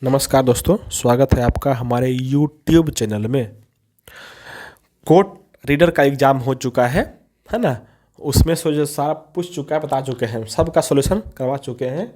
नमस्कार दोस्तों, स्वागत है आपका हमारे YouTube चैनल में। कोर्ट रीडर का एग्ज़ाम हो चुका है ना। उसमें से जो सारा पूछ चुका है, बता चुके हैं, सबका सॉल्यूशन करवा चुके हैं।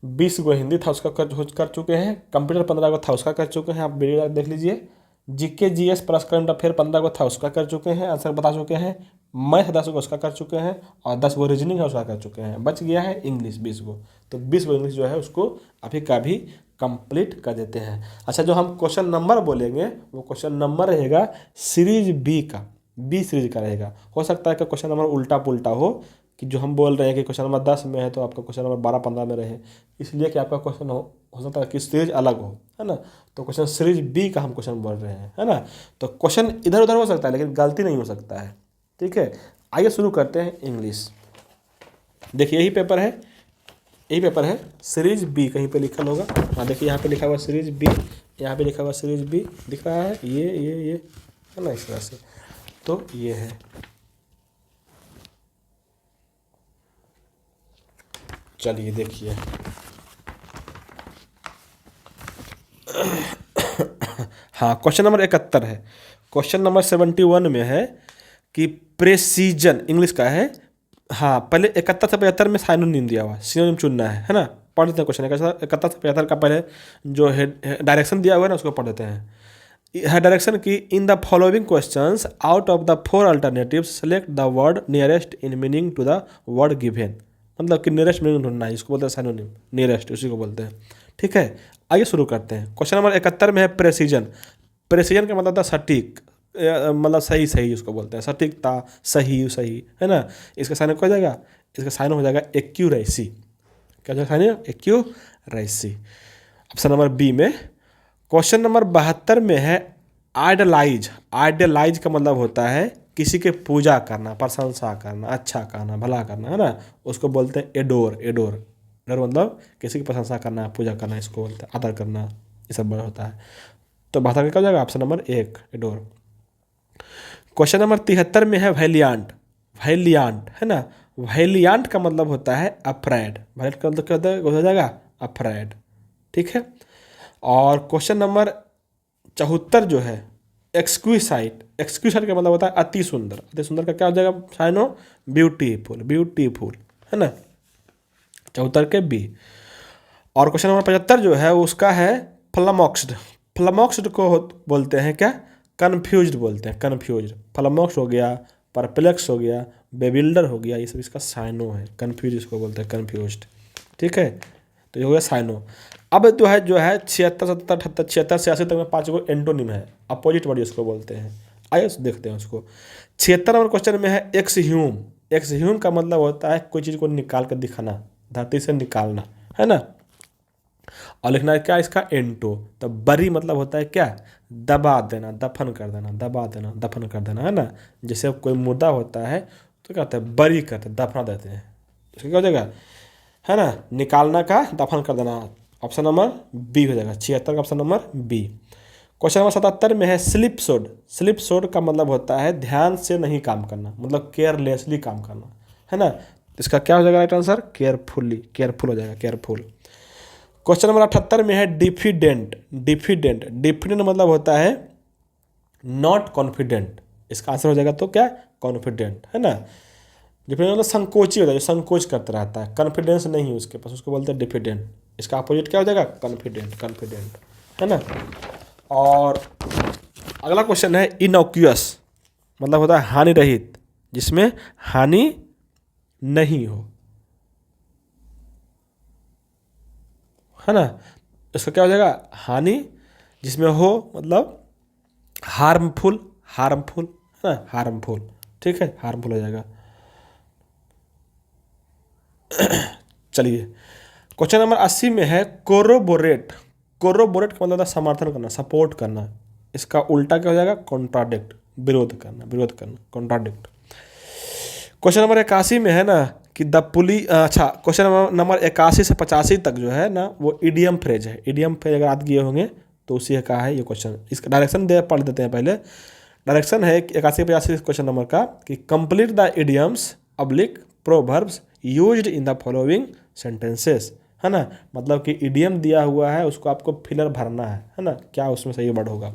20 गो हिंदी था उसका कर चुके हैं। कंप्यूटर 15 गो था उसका कर चुके हैं, आप वीडियो देख लीजिए। GK GS plus current affair 15 गो था उसका कर चुके हैं, आंसर बता चुके हैं। मैथ 10 गो उसका कर चुके हैं और 10 गो रीजनिंग है उसका कर चुके हैं। बच गया है इंग्लिश 20 गो। तो 20 गो इंग्लिश जो है उसको अभी का भी कंप्लीट कर देते हैं। अच्छा, जो हम क्वेश्चन नंबर बोलेंगे वो क्वेश्चन नंबर रहेगा सीरीज बी का, बी सीरीज का रहेगा। हो सकता है कि क्वेश्चन नंबर उल्टा पुल्टा हो, कि जो हम बोल रहे हैं कि क्वेश्चन नंबर 10 में है तो आपका क्वेश्चन नंबर 12-15 में रहे, इसलिए कि आपका क्वेश्चन हो सकता है कि सीरीज अलग हो, है ना। तो क्वेश्चन सीरीज बी का हम क्वेश्चन बोल रहे हैं, है ना। तो क्वेश्चन इधर उधर हो सकता है लेकिन गलती नहीं हो सकता है, ठीक है। आइए शुरू करते हैं इंग्लिश। देखिए यही पेपर है सीरीज बी, कहीं पे लिखा होगा। हाँ देखिए यहाँ पे लिखा हुआ सीरीज बी, यहाँ पे लिखा हुआ सीरीज बी दिख रहा है, ये है ना, इस तरह से। तो ये है, चलिए देखिए। हाँ, क्वेश्चन नंबर 71 है। क्वेश्चन नंबर 71 में है कि प्रेसीजन इंग्लिश का है। हाँ, पहले 71 से 75 में साइनोनिम दिया हुआ, सिनोनिम चुनना है ना। पढ़ देते हैं क्वेश्चन 71 से 75 का। पहले जो है डायरेक्शन दिया हुआ है ना, उसको पढ़ देते हैं। है डायरेक्शन की in the following questions out of the 4 alternatives select the word nearest in meaning to the word given. मतलब कि नियरेस्ट मीनिंग ढूंढना है, इसको बोलते हैं साइनोनिम, नियरेस्ट उसी को बोलते हैं, ठीक है। आइए शुरू करते हैं। क्वेश्चन नंबर 71 में है प्रेसिजन। प्रेसिजन का मतलब था सटीक, मतलब सही सही उसको बोलते हैं, सटीकता, सही सही, है ना। इसका साइन क्या हो जाएगा, इसका साइन हो जाएगा एक्यूरेसी। क्या हो जाएगा sign, accuracy. Option number B में। क्वेश्चन नंबर 72 में है आइडलाइज। आइडलाइज का मतलब होता है किसी के पूजा करना, प्रशंसा करना, अच्छा कहना, भला करना, है ना। उसको बोलते हैं एडोर। एडोर मतलब किसी की प्रशंसा करना, पूजा करना, इसको बोलते हैं आदर करना, ये सब होता है। तो 72 का क्या हो जाएगा, option number 1 adore. Question number 73 में है वैलियांट। वैलियांट, है ना। वैलियांट का मतलब होता है अफ्रेड। वैलियांट का मतलब क्या हो जाएगा, अफ्रेड, ठीक है। और क्वेश्चन नंबर 74 जो है एक्सक्विसाइट। एक्सक्विसाइट का मतलब होता है अति सुंदर। अति सुंदर का क्या हो जाएगा, साइनो ब्यूटीफुल, ब्यूटीफुल, है ना। 74 के बी। और क्वेश्चन नंबर 75 जो है उसका है फ्लमॉक्स्ड। फ्लमॉक्स्ड को बोलते हैं क्या, कन्फ्यूज्ड बोलते हैं, कन्फ्यूज्ड। फ्लमॉक्स हो गया, परप्लेक्स हो गया, बेविल्डर हो गया, ये सब इसका साइनो है। कन्फ्यूज इसको बोलते हैं, कन्फ्यूज्ड, ठीक है। तो ये हो गया साइनो। अब जो है 76, 77, 78, 76 से 80 तक में 5 गो एंटोनिम है, अपोजिट वर्ड इसको बोलते हैं। आइए देखते हैं उसको। 76 नंबर क्वेश्चन में है एक्सह्यूम। एक्सह्यूम का मतलब होता है कोई चीज़ को निकाल कर दिखाना, धरती से निकालना, है ना। और लिखना है क्या इसका, एंटो। तो बरी मतलब होता है क्या, दबा देना, दफन कर देना, दबा देना, दफन कर देना, है ना। जैसे कोई मुर्दा होता है तो क्या होता है, बरी करते, दफना देते हैं, इसका क्या हो जाएगा, है ना, निकालना का, दफन कर देना। ऑप्शन नंबर बी हो जाएगा, 76 का option number B. Question number 77 में है स्लिप सोड। स्लिप सोड का मतलब होता है ध्यान से नहीं काम करना, मतलब केयरलेसली काम करना, है ना। इसका क्या हो जाएगा राइट आंसर, केयरफुली, केयरफुल हो जाएगा, केयरफुल। क्वेश्चन नंबर 78 में है डिफिडेंट। डिफिडेंट, डिफिडेंट मतलब होता है नॉट कॉन्फिडेंट। इसका आंसर हो जाएगा तो क्या, कॉन्फिडेंट, है ना। डिफिडेंट मतलब संकोची होता है, जो संकोच करता रहता है, कॉन्फिडेंस नहीं है उसके पास, उसको बोलते हैं डिफिडेंट। इसका अपोजिट क्या हो जाएगा, कॉन्फिडेंट, कॉन्फिडेंट, है ना। और अगला क्वेश्चन है इनोक्यूअस, मतलब होता है हानि रहित, जिसमें हानि नहीं हो, है ना। इसका क्या हो जाएगा, हानि जिसमें हो मतलब हार्मफुल, हार्मफुल, है ना, हार्मफुल, ठीक है, हार्मफुल हो जाएगा। चलिए क्वेश्चन नंबर 80 में है कोरोबोरेट। कोरोबोरेट का मतलब समर्थन करना, सपोर्ट करना। इसका उल्टा क्या हो जाएगा, कॉन्ट्राडिक्ट, विरोध करना, विरोध करना, कॉन्ट्राडिक्ट। क्वेश्चन नंबर 81 में है ना कि द पुलिस, अच्छा क्वेश्चन नंबर 81 से 85 तक जो है ना वो इडियम फ्रेज है। इडियम फ्रेज अगर याद किए होंगे तो उसी का है ये क्वेश्चन। इसका डायरेक्शन पढ़ देते हैं पहले। डायरेक्शन है 81-85 क्वेश्चन नंबर का कि complete the idioms oblique proverbs used in the following sentences. है ना, मतलब कि इडियम दिया हुआ है, उसको आपको फिलर भरना है ना, क्या उसमें सही वर्ड होगा।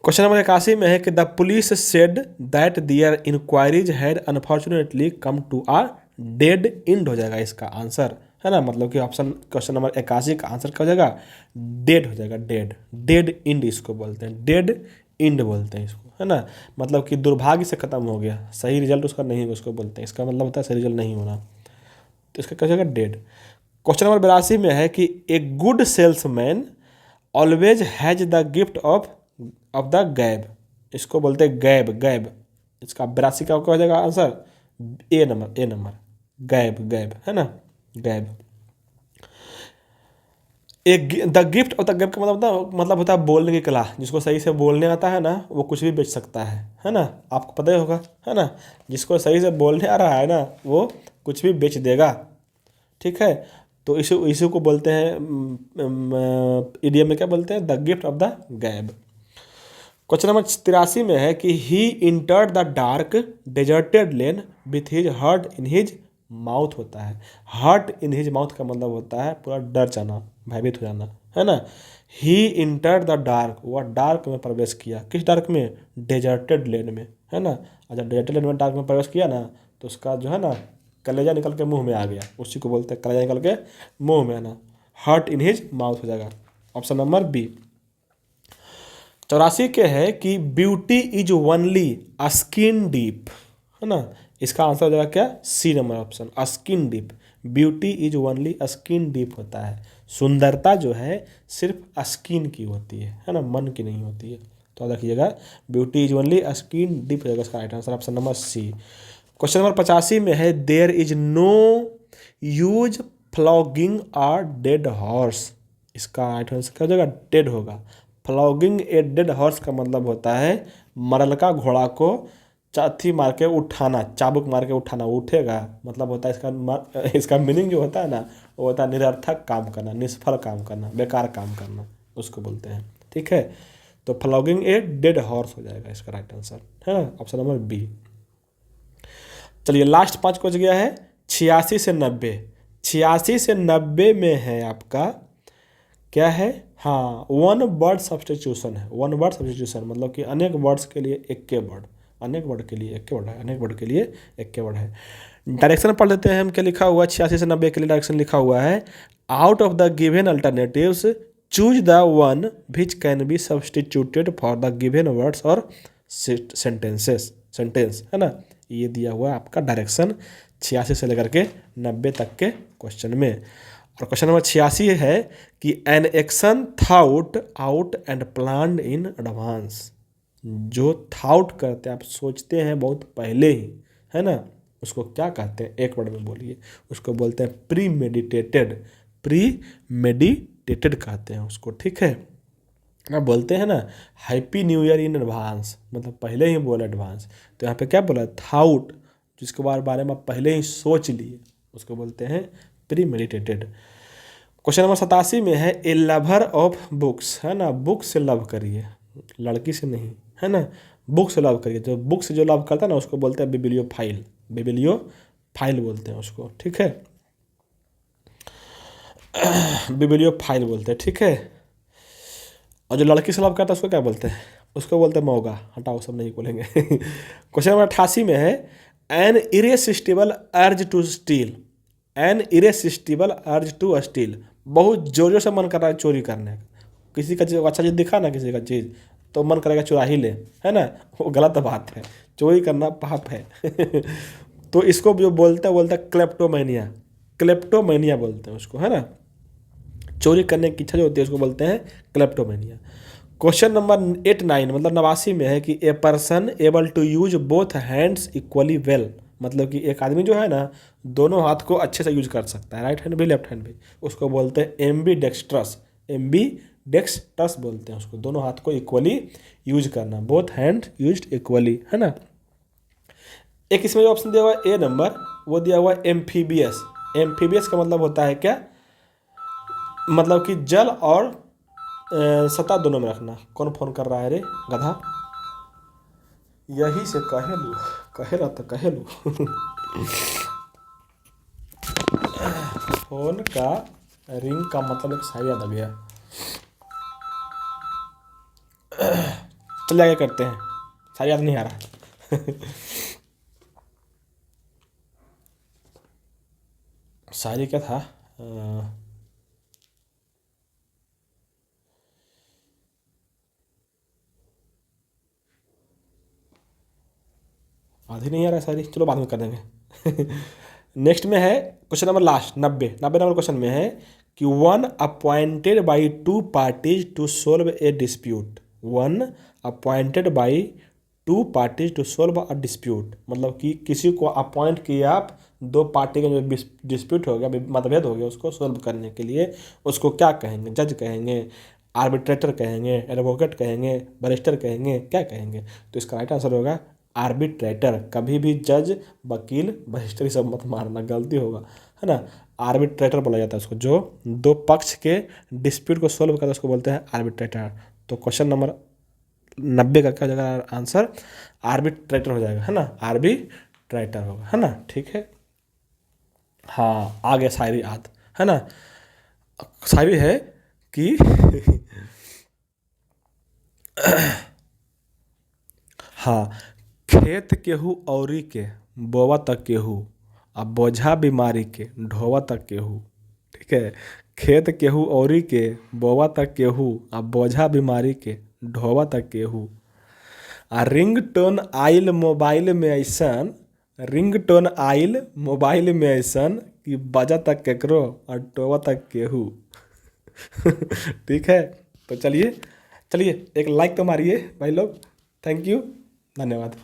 क्वेश्चन नंबर 81 में है कि the police said that their inquiries had unfortunately come to a dead end हो जाएगा इसका आंसर, है ना, मतलब कि ऑप्शन क्वेश्चन नंबर 81 का आंसर क्या हो जाएगा, डेड हो जाएगा, डेड, डेड एंड इसको बोलते हैं, डेड एंड बोलते हैं इसको, है ना, मतलब कि दुर्भाग्य से खत्म हो गया, सही रिजल्ट उसका नहीं हुआ, उसको बोलते हैं, इसका मतलब होता है सही रिजल्ट नहीं होना, तो इसका क्या हो जाएगा, डेड। क्वेश्चन नंबर 82 में है कि a good salesman always has the gift of the गैब, इसको बोलते हैं गैब, गैब, इसका 82 का क्या हो जाएगा आंसर, ए नंबर, ए नंबर, गैब, गैब, है ना, गैब। एक द गिफ्ट ऑफ द गैब का मतलब होता है बोलने की कला, जिसको सही से बोलने आता है ना वो कुछ भी बेच सकता है ना, आपको पता ही होगा, है ना, जिसको सही से बोलने आ रहा है ना वो कुछ भी बेच देगा, ठीक है, तो इसी को बोलते हैं, इडियम में क्या बोलते हैं, the gift of the gab. Question number 83 में है कि he entered the dark deserted lane with his heart in his mouth होता है, हार्ट इन हिज माउथ का मतलब होता है पूरा डर जाना, भयभीत हो जाना, है ना, ही इंटर्ड द डार्क, वह डार्क में प्रवेश किया, किस डार्क में, डेजर्टेड लेन में, है ना, अच्छा डेजर्टेड लेन में डार्क में प्रवेश किया ना तो उसका जो है ना कलेजा निकल के मुंह में आ गया, उसी को बोलते हैं कलेजा निकल के मुंह में, है ना, हार्ट इन हिज माउथ हो जाएगा, ऑप्शन नंबर बी। 84 के है कि beauty is only skin deep, है ना, इसका आंसर हो जाएगा क्या, C number option, skin deep, beauty is only skin deep होता है, सुंदरता जो है सिर्फ स्किन की होती है ना, मन की नहीं होती है, तो देखिएगा beauty is only skin deep हो जाएगा इसका right answer, option number C. Question number 85 में है there is no use flogging a dead horse, इसका राइट आंसर क्या हो जाएगा, डेड होगा, फ्लॉगिंग ए डेड हॉर्स का मतलब होता है मरलका घोड़ा को चाथी मार के उठाना, चाबुक मार के उठाना, उठेगा, मतलब होता है इसका मीनिंग जो होता है ना वो होता है निरर्थक काम करना, निष्फल काम करना, बेकार काम करना, उसको बोलते हैं, ठीक है, तो फ्लॉगिंग ए डेड हॉर्स हो जाएगा इसका राइट आंसर, है ना, ऑप्शन नंबर बी। चलिए लास्ट 5 बच गया है, 86 से 90, 86 से 90 में है आपका क्या है, हाँ, वन वर्ड सब्स्टिट्यूशन है, वन वर्ड सब्स्टिट्यूशन मतलब कि अनेक वर्ड्स के लिए एक के वर्ड, अनेक वर्ड के लिए एक के वर्ड है, अनेक वर्ड के लिए एक के वर्ड है। डायरेक्शन पढ़ लेते हैं हम, क्या लिखा हुआ है 86 से 90 के लिए डायरेक्शन लिखा हुआ है, out of the given alternatives choose the one which can be substituted for the given words और सेंटेंसेस, सेंटेंस, है ना, ये दिया हुआ है आपका डायरेक्शन 86 से लेकर के 90 तक के क्वेश्चन में। और क्वेश्चन नंबर 86 है कि an action thought out and planned in advance, जो थाउट करते हैं आप सोचते हैं बहुत पहले ही, है ना, उसको क्या कहते हैं, एक वर्ड में बोलिए, उसको बोलते हैं प्री मेडिटेटेड, प्री मेडिटेटेड कहते हैं उसको, ठीक है ना, बोलते हैं ना happy new year in advance, मतलब पहले ही बोला एडवांस, तो यहाँ पे क्या बोला, थाउट, जिसके बारे में पहले ही सोच लिए उसको बोलते हैं प्री मेडिटेटेड। क्वेश्चन नंबर 87 में है ए लवर ऑफ बुक्स, है ना, बुक से लव करिए, लड़की से नहीं, है ना, बुक से लव करिए, जो बुक से जो लव करता है ना उसको बोलते हैं बिबिलियोफाइल, बिबिलियोफाइल बोलते हैं उसको, ठीक है, बिबिलियोफाइल बोलते हैं, ठीक है, और जो लड़की से लव करता है उसको क्या बोलते हैं, उसको बोलते हैं मौगा, हटाओ सब नहीं बोलेंगे। क्वेश्चन नंबर 88 में है an irresistible urge to steal, an irresistible urge to steal, बहुत जोर जोर से मन कर रहा है चोरी करने का, किसी का अच्छा चीज़ दिखा ना किसी का चीज़ तो मन करेगा चुरा ही ले, है ना, वो गलत बात है, चोरी करना पाप है। तो इसको जो बोलते हैं क्लेप्टोमेनिया, क्लेप्टोमेनिया बोलते हैं उसको, है ना, चोरी करने की इच्छा जो होती है उसको बोलते हैं क्लेप्टोमेनिया। क्वेश्चन नंबर 89 मतलब 89 में है कि a person able to use both hands equally well, मतलब कि एक आदमी जो है ना दोनों हाथ को अच्छे से यूज कर सकता है, राइट हैंड भी लेफ्ट हैंड भी, उसको बोलते हैं एम्बी डेक्स्ट्रस, एम्बी डेक्स्ट्रस बोलते हैं उसको, दोनों हाथ को इक्वली यूज करना, बोथ हैंड यूज्ड इक्वली, है ना। एक इसमें जो ऑप्शन दिया हुआ है ए नंबर, वो दिया हुआ है एम्फीबियस, एम्फीबियस का मतलब होता है क्या, मतलब कि जल और सतह दोनों में रखना। कौन फोन कर रहा है रे गधा, यही से कहे लू, कहे रहा तो कहे लू। फोन का रिंग का मतलब एक शायरी याद आ गया। चलिए आगे करते हैं, शायरी याद नहीं आ रहा। शायरी क्या था? आधी नहीं आ रहा शायरी, चलो बाद में कर देंगे। नेक्स्ट में है question number last 90 number question में है कि one appointed by two parties to solve a dispute. One appointed by two parties to solve a dispute, मतलब कि किसी को अपॉइंट किया आप, दो पार्टी का जो डिस्प्यूट हो गया, मतभेद हो गया, उसको सोल्व करने के लिए, उसको क्या कहेंगे? जज कहेंगे, आर्बिट्रेटर कहेंगे, एडवोकेट कहेंगे, बैरिस्टर कहेंगे, क्या कहेंगे? तो इसका राइट आंसर होगा आर्बिट्रेटर। कभी भी जज, वकील, बैरिस्टर सब मत मारना, गलती होगा, है ना। आर्बिट्रेटर बोला जाता है उसको, जो दो पक्ष के डिस्प्यूट को सोल्व करता है उसको बोलते हैं आर्बिट्रेटर। तो क्वेश्चन नंबर 90 का क्या हो जाएगा आंसर? आर्बिट्रेटर हो जाएगा, है ना, आर्बिट्रेटर होगा, है ना, ठीक है। हाँ, आ गया शायरी याद, है ना। शायरी है कि हाँ, खेत केहू औरी के बोवा तक केहू, आ बोझा बीमारी के ढोवा तक केहू। ठीक है, खेत केहू औरी के बोवा तक केहू, आ बोझा बीमारी के ढोवा तक केहू। आ रिंगटोन आइल मोबाइल में ऐसन, रिंगटोन आइल मोबाइल में ऐसन कि बजा तक केकरो और टोवा तक केहू। ठीक है, तो चलिए चलिए एक लाइक तो मारिए भाई लोग। थैंक यू, धन्यवाद।